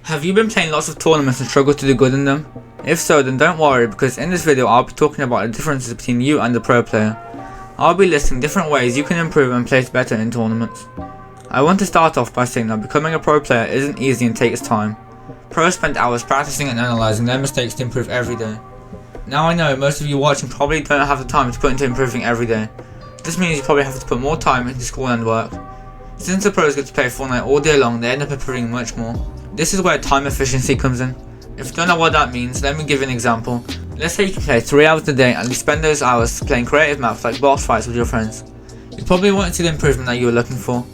Have you been playing lots of tournaments and struggled to do good in them? If so, then don't worry, because in this video I'll be talking about the differences between you and the pro player. I'll be listing different ways you can improve and place better in tournaments. I want to start off by saying that becoming a pro player isn't easy and takes time. Pros spend hours practicing and analysing their mistakes to improve every day. Now I know most of you watching probably don't have the time to put into improving every day. This means you probably have to put more time into school and work. Since the pros get to play Fortnite all day long, they end up improving much more. This is where time efficiency comes in. If you don't know what that means, let me give you an example. Let's say you can play 3 hours a day and you spend those hours playing creative maps like boss fights with your friends. You probably won't see the improvement that you were looking for.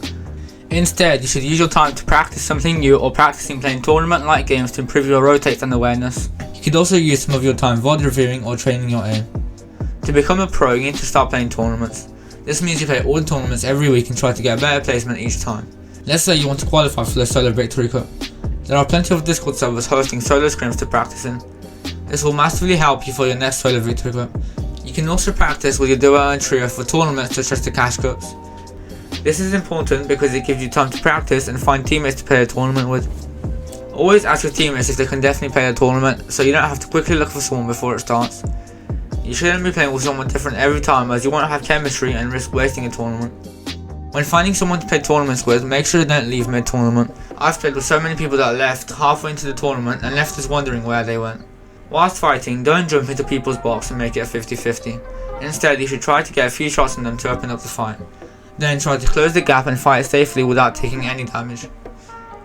Instead, you should use your time to practice something new or practicing playing tournament-like games to improve your rotates and awareness. You could also use some of your time VOD reviewing or training your aim. To become a pro, you need to start playing tournaments. This means you play all the tournaments every week and try to get a better placement each time. Let's say you want to qualify for the Solo Victory Cup. There are plenty of Discord servers hosting solo scrims to practice in. This will massively help you for your next Solo Victory Cup. You can also practice with your duo and trio for tournaments such as the Cash Cups. This is important because it gives you time to practice and find teammates to play a tournament with. Always ask your teammates if they can definitely play a tournament, so you don't have to quickly look for someone before it starts. You shouldn't be playing with someone different every time, as you won't have chemistry and risk wasting a tournament. When finding someone to play tournaments with, make sure you don't leave mid-tournament. I've played with so many people that left halfway into the tournament and left us wondering where they went. Whilst fighting, don't jump into people's box and make it a 50-50. Instead, you should try to get a few shots on them to open up the fight. Then try to close the gap and fight safely without taking any damage.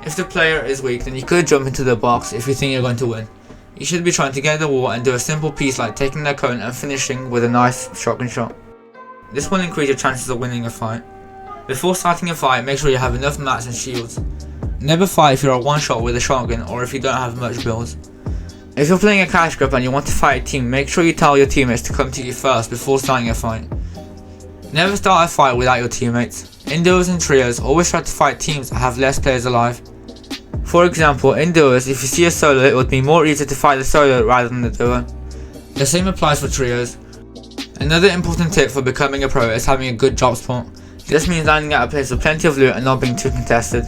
If the player is weak, then you could jump into the box if you think you're going to win. You should be trying to get the wall and do a simple piece like taking their cone and finishing with a nice shotgun shot. This will increase your chances of winning a fight. Before starting a fight, make sure you have enough mats and shields. Never fight if you are one shot with a shotgun or if you don't have much builds. If you're playing a cash cup and you want to fight a team, make sure you tell your teammates to come to you first before starting a fight. Never start a fight without your teammates. In duos and trios, always try to fight teams that have less players alive. For example, in duos, if you see a solo, it would be more easy to fight the solo rather than the duo. The same applies for trios. Another important tip for becoming a pro is having a good drop spot. This means landing at a place with plenty of loot and not being too contested.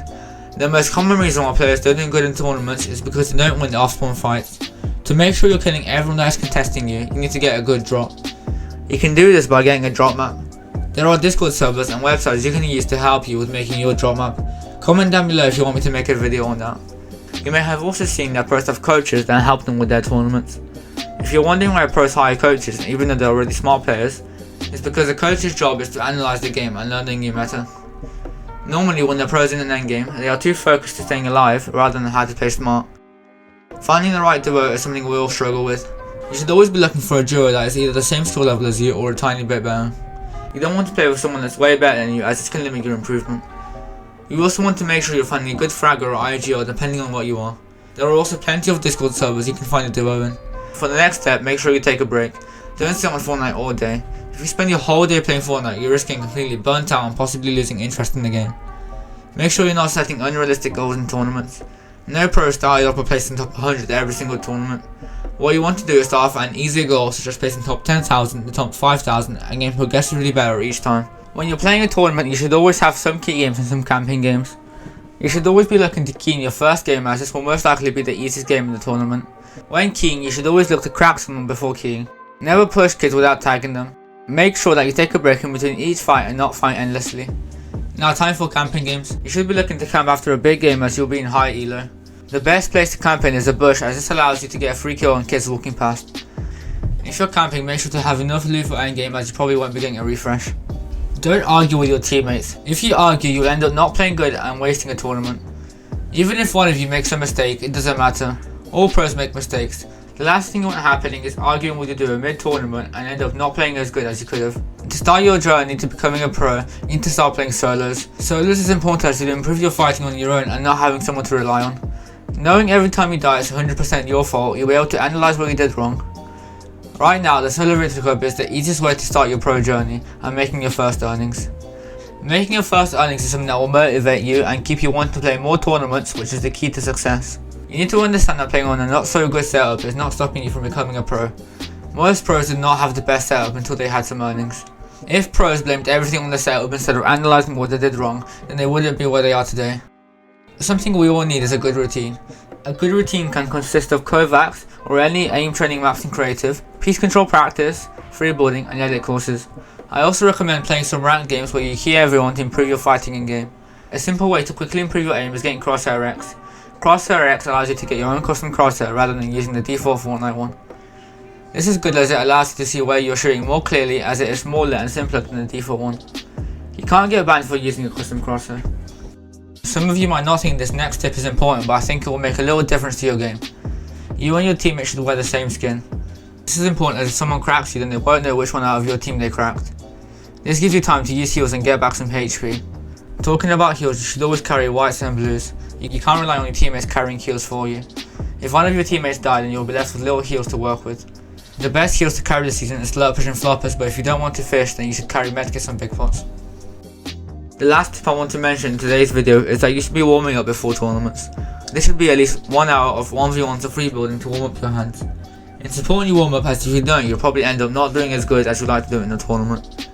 The most common reason why players don't do good in tournaments is because they don't win the off-spawn fights. To make sure you're killing everyone that is contesting you, you need to get a good drop. You can do this by getting a drop map. There are Discord servers and websites you can use to help you with making your drop map. Comment down below if you want me to make a video on that. You may have also seen that pros have coaches that help them with their tournaments. If you're wondering why pros hire coaches even though they're already smart players, it's because a coach's job is to analyse the game and learn the new meta. Normally when the pros in an endgame, they are too focused to staying alive rather than how to play smart. Finding the right duo is something we all struggle with. You should always be looking for a duo that is either the same skill level as you or a tiny bit better. You don't want to play with someone that's way better than you, as this can limit your improvement. You also want to make sure you're finding a good fragger or IGL depending on what you are. There are also plenty of Discord servers you can find a duo in. For the next step, make sure you take a break. Don't sit on Fortnite all day. If you spend your whole day playing Fortnite, you're risking completely burnt out and possibly losing interest in the game. Make sure you're not setting unrealistic goals in tournaments. No pro started off by placing top 100 every single tournament. What you want to do is start off at an easier goal such as placing top 10,000, the top 5,000 and getting progressively better each time. When you're playing a tournament, you should always have some key games and some camping games. You should always be looking to key in your first game, as this will most likely be the easiest game in the tournament. When keying, you should always look to crack someone before keying. Never push kids without tagging them. Make sure that you take a break in between each fight and not fight endlessly. Now time for camping games. You should be looking to camp after a big game, as you'll be in high elo. The best place to camp in is a bush, as this allows you to get a free kill on kids walking past. If you're camping, make sure to have enough loot for endgame, as you probably won't be getting a refresh. Don't argue with your teammates. If you argue, you'll end up not playing good and wasting a tournament. Even if one of you makes a mistake, it doesn't matter. All pros make mistakes. The last thing you want happening is arguing with your duo mid-tournament and end up not playing as good as you could have. To start your journey to becoming a pro, you need to start playing solos. Solos is important as you improve your fighting on your own and not having someone to rely on. Knowing every time you die is 100% your fault, you'll be able to analyse what you did wrong. Right now, the Solo Victory Cup is the easiest way to start your pro journey and making your first earnings. Making your first earnings is something that will motivate you and keep you wanting to play more tournaments, which is the key to success. You need to understand that playing on a not so good setup is not stopping you from becoming a pro. Most pros did not have the best setup until they had some earnings. If pros blamed everything on the setup instead of analysing what they did wrong, then they wouldn't be where they are today. Something we all need is a good routine. A good routine can consist of Kovacs or any aim training maps in creative, peace control practice, freeboarding and edit courses. I also recommend playing some ranked games where you heal everyone to improve your fighting in game. A simple way to quickly improve your aim is getting Crosshair X. Crosshair X allows you to get your own custom crosshair rather than using the default Fortnite one. This is good as it allows you to see where you're shooting more clearly, as it is smaller and simpler than the default one. You can't get banned for using a custom crosshair. Some of you might not think this next tip is important, but I think it will make a little difference to your game. You and your teammates should wear the same skin. This is important as if someone cracks you, then they won't know which one out of your team they cracked. This gives you time to use heals and get back some HP. Talking about heals, you should always carry whites and blues. You can't rely on your teammates carrying heals for you. If one of your teammates died, then you'll be left with little heals to work with. The best heals to carry this season is slurpers and floppers, but if you don't want to fish, then you should carry medkits and big pots. The last tip I want to mention in today's video is that you should be warming up before tournaments. This should be at least 1 hour of 1v1s or freebuilding to warm up your hands. It's important you warm up, as if you don't, you'll probably end up not doing as good as you'd like to do in the tournament.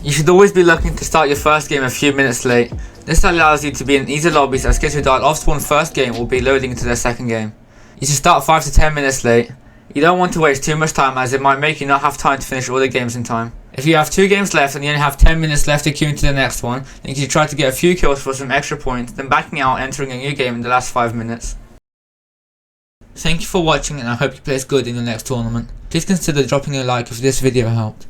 You should always be looking to start your first game a few minutes late. This allows you to be in easy lobbies, as kids who died off spawn first game will be loading into their second game. You should start 5 to 10 minutes late. You don't want to waste too much time, as it might make you not have time to finish all the games in time. If you have 2 games left and you only have 10 minutes left to queue into the next one, then you should try to get a few kills for some extra points, then backing out entering a new game in the last 5 minutes. Thank you for watching, and I hope you place good in your next tournament. Please consider dropping a like if this video helped.